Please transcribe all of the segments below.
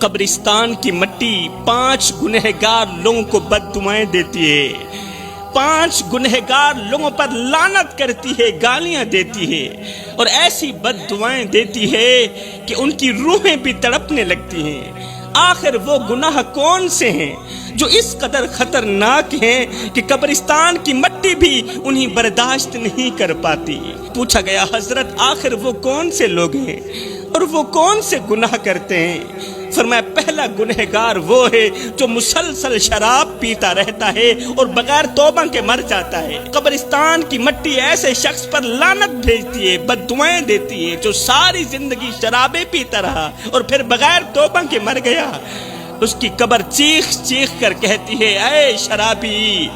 قبرستان کی مٹی 5 گنہگار لوگوں کو بد دعائیں دیتی ہے، 5 گنہگار لوگوں پر لعنت کرتی ہے، گالیاں دیتی ہے اور ایسی بد دعائیں دیتی ہے کہ ان کی روحیں بھی تڑپنے لگتی ہیں۔ آخر وہ گناہ کون سے ہیں جو اس قدر خطرناک ہیں کہ قبرستان کی مٹی بھی انہیں برداشت نہیں کر پاتی؟ پوچھا گیا حضرت آخر وہ کون سے لوگ ہیں اور وہ کون سے گناہ کرتے ہیں؟ فرمایا پہلا گنہگار وہ ہے جو مسلسل شراب پیتا رہتا ہے اور بغیر توبہ کے مر جاتا ہے۔ قبرستان کی مٹی ایسے شخص پر لعنت بھیجتی ہے، بد دعائیں دیتی ہے جو ساری زندگی شرابیں پیتا رہا اور پھر بغیر توبہ کے مر گیا۔ اس کی قبر چیخ چیخ کر کہتی ہے اے شرابی،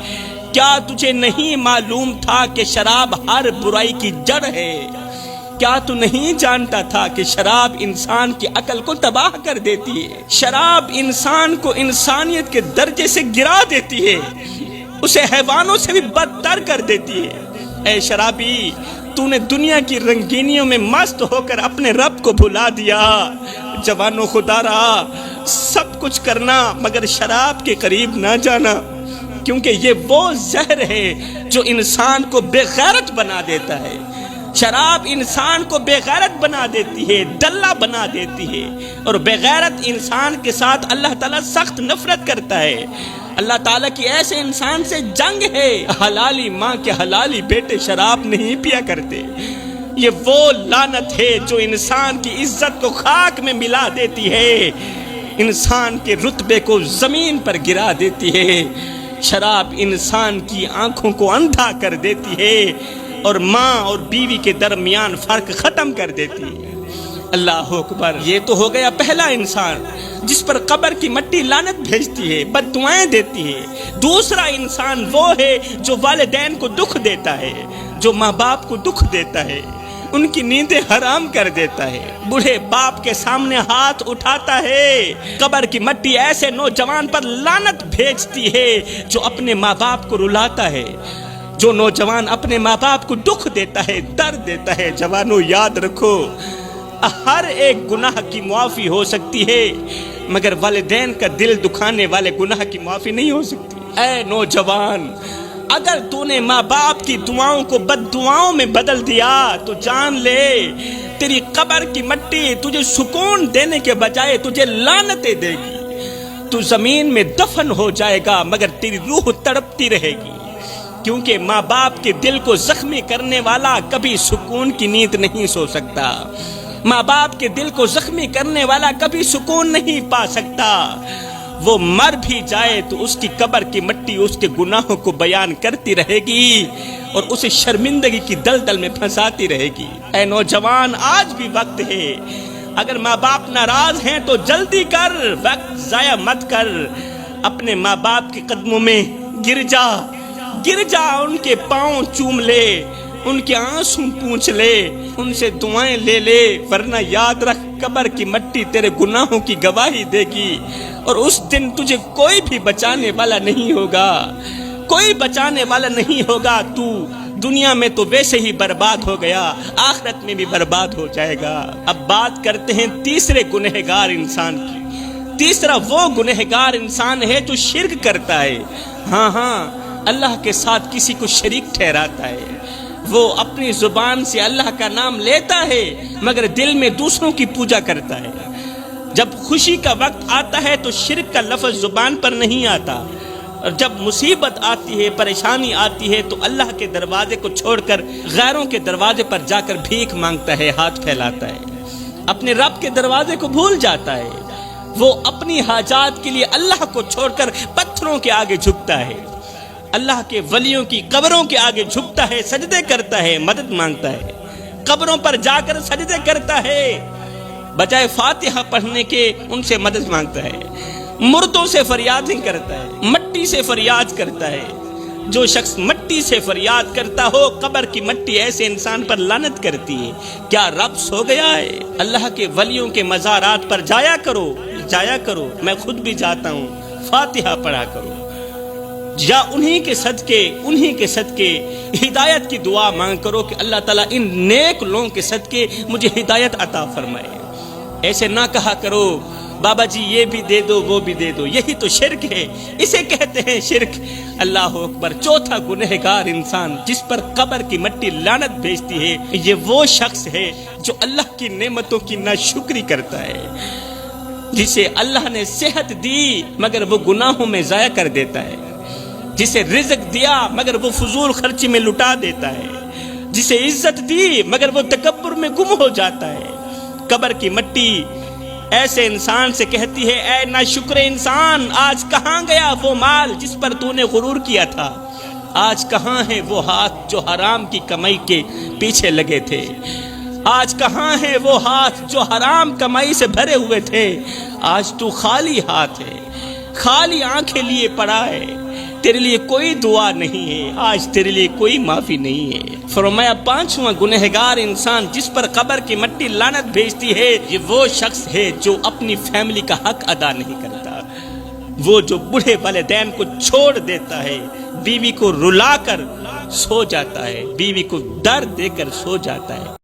کیا تجھے نہیں معلوم تھا کہ شراب ہر برائی کی جڑ ہے؟ کیا تو نہیں جانتا تھا کہ شراب انسان کی عقل کو تباہ کر دیتی ہے؟ شراب انسان کو انسانیت کے درجے سے گرا دیتی ہے، اسے حیوانوں سے بھی بدتر کر دیتی ہے۔ اے شرابی، تو نے دنیا کی رنگینیوں میں مست ہو کر اپنے رب کو بھلا دیا۔ جوانو خدا رہا، سب کچھ کرنا مگر شراب کے قریب نہ جانا، کیونکہ یہ وہ زہر ہے جو انسان کو بے غیرت بنا دیتا ہے۔ شراب انسان کو بے غیرت بنا دیتی ہے، دلہ بنا دیتی ہے، اور بے غیرت انسان کے ساتھ اللہ تعالیٰ سخت نفرت کرتا ہے۔ اللہ تعالیٰ کی ایسے انسان سے جنگ ہے۔ حلالی ماں کے حلالی بیٹے شراب نہیں پیا کرتے۔ یہ وہ لعنت ہے جو انسان کی عزت کو خاک میں ملا دیتی ہے، انسان کے رتبے کو زمین پر گرا دیتی ہے۔ شراب انسان کی آنکھوں کو اندھا کر دیتی ہے اور ماں اور بیوی کے درمیان فرق ختم کر دیتی ہے۔ اللہ اکبر۔ یہ تو ہو گیا پہلا انسان جس پر قبر کی مٹی لعنت بھیجتی ہے، بد دعائیں دیتی ہے۔ دوسرا انسان وہ ہے جو والدین کو دکھ دیتا ہے، جو ماں باپ کو دکھ دیتا ہے، ان کی نیندیں حرام کر دیتا ہے، بوڑھے باپ کے سامنے ہاتھ اٹھاتا ہے۔ قبر کی مٹی ایسے نوجوان پر لعنت بھیجتی ہے جو اپنے ماں باپ کو رلاتا ہے، جو نوجوان اپنے ماں باپ کو دکھ دیتا ہے، درد دیتا ہے۔ جوانوں یاد رکھو، ہر ایک گناہ کی معافی ہو سکتی ہے مگر والدین کا دل دکھانے والے گناہ کی معافی نہیں ہو سکتی۔ اے نوجوان، اگر تو نے ماں باپ کی دعاؤں کو بد دعاؤں میں بدل دیا تو جان لے تیری قبر کی مٹی تجھے سکون دینے کے بجائے تجھے لعنتیں دے گی۔ تو زمین میں دفن ہو جائے گا مگر تیری روح تڑپتی رہے گی، کیونکہ ماں باپ کے دل کو زخمی کرنے والا کبھی سکون کی نیند نہیں سو سکتا۔ ماں باپ کے دل کو زخمی کرنے والا کبھی سکون نہیں پا سکتا۔ وہ مر بھی جائے تو اس کی قبر کی مٹی اس کے گناہوں کو بیان کرتی رہے گی اور اسے شرمندگی کی دلدل میں پھنساتی رہے گی۔ اے نوجوان، آج بھی وقت ہے، اگر ماں باپ ناراض ہیں تو جلدی کر، وقت ضائع مت کر، اپنے ماں باپ کے قدموں میں گر جا، ان کے پاؤں چوم لے، ان کے آنسو پونچھ لے، ان سے دعائیں لے لے، ورنہ یاد رکھ قبر کی مٹی تیرے گناہوں کی گواہی دے گی اور اس دن تجھے کوئی بھی بچانے والا نہیں ہوگا، کوئی بچانے والا نہیں ہوگا۔ تو دنیا میں تو ویسے ہی برباد ہو گیا، آخرت میں بھی برباد ہو جائے گا۔ اب بات کرتے ہیں تیسرے گنہگار انسان کی۔ تیسرا وہ گنہگار انسان ہے جو شرک کرتا ہے، ہاں اللہ کے ساتھ کسی کو شریک ٹھہراتا ہے۔ وہ اپنی زبان سے اللہ کا نام لیتا ہے مگر دل میں دوسروں کی پوجا کرتا ہے۔ جب خوشی کا وقت آتا ہے تو شرک کا لفظ زبان پر نہیں آتا، اور جب مصیبت آتی ہے، پریشانی آتی ہے تو اللہ کے دروازے کو چھوڑ کر غیروں کے دروازے پر جا کر بھیک مانگتا ہے، ہاتھ پھیلاتا ہے، اپنے رب کے دروازے کو بھول جاتا ہے۔ وہ اپنی حاجات کے لیے اللہ کو چھوڑ کر پتھروں کے آگے جھکتا ہے، اللہ کے ولیوں کی قبروں کے آگے جھکتا ہے، سجدے کرتا ہے، مدد مانگتا ہے، قبروں پر جا کر سجدے کرتا ہے، بجائے فاتحہ پڑھنے کے ان سے مدد مانگتا ہے، مردوں سے فریادیں کرتا ہے، مٹی سے فریاد کرتا ہے۔ جو شخص مٹی سے فریاد کرتا ہو، قبر کی مٹی ایسے انسان پر لعنت کرتی ہے۔ کیا رب سو گیا ہے؟ اللہ کے ولیوں کے مزارات پر جایا کرو، میں خود بھی جاتا ہوں، فاتحہ پڑھا کرو، یا انہی کے صدقے ہدایت کی دعا مانگ کرو کہ اللہ تعالیٰ ان نیک لوگوں کے صدقے مجھے ہدایت عطا فرمائے۔ ایسے نہ کہا کرو بابا جی یہ بھی دے دو وہ بھی دے دو، یہی تو شرک ہے، اسے کہتے ہیں شرک۔ اللہ اکبر۔ چوتھا گنہگار انسان جس پر قبر کی مٹی لعنت بھیجتی ہے، یہ وہ شخص ہے جو اللہ کی نعمتوں کی ناشکری کرتا ہے، جسے اللہ نے صحت دی مگر وہ گناہوں میں ضائع کر دیتا ہے، جسے رزق دیا مگر وہ فضول خرچی میں لٹا دیتا ہے، جسے عزت دی مگر وہ تکبر میں گم ہو جاتا ہے۔ قبر کی مٹی ایسے انسان سے کہتی ہے، اے ناشکر انسان، آج کہاں گیا وہ مال جس پر تو نے غرور کیا تھا؟ آج کہاں ہیں وہ ہاتھ جو حرام کی کمائی کے پیچھے لگے تھے؟ آج کہاں ہیں وہ ہاتھ جو حرام کمائی سے بھرے ہوئے تھے؟ آج تو خالی ہاتھ ہے، خالی آنکھیں لیے پڑا ہے، تیرے لیے کوئی دعا نہیں ہے، آج تیرے لیے کوئی معافی نہیں ہے۔ فرمایا پانچواں گنہگار انسان جس پر قبر کی مٹی لعنت بھیجتی ہے، یہ وہ شخص ہے جو اپنی فیملی کا حق ادا نہیں کرتا، وہ جو بوڑھے والدین کو چھوڑ دیتا ہے، بیوی کو رلا کر سو جاتا ہے، بیوی کو درد دے کر سو جاتا ہے۔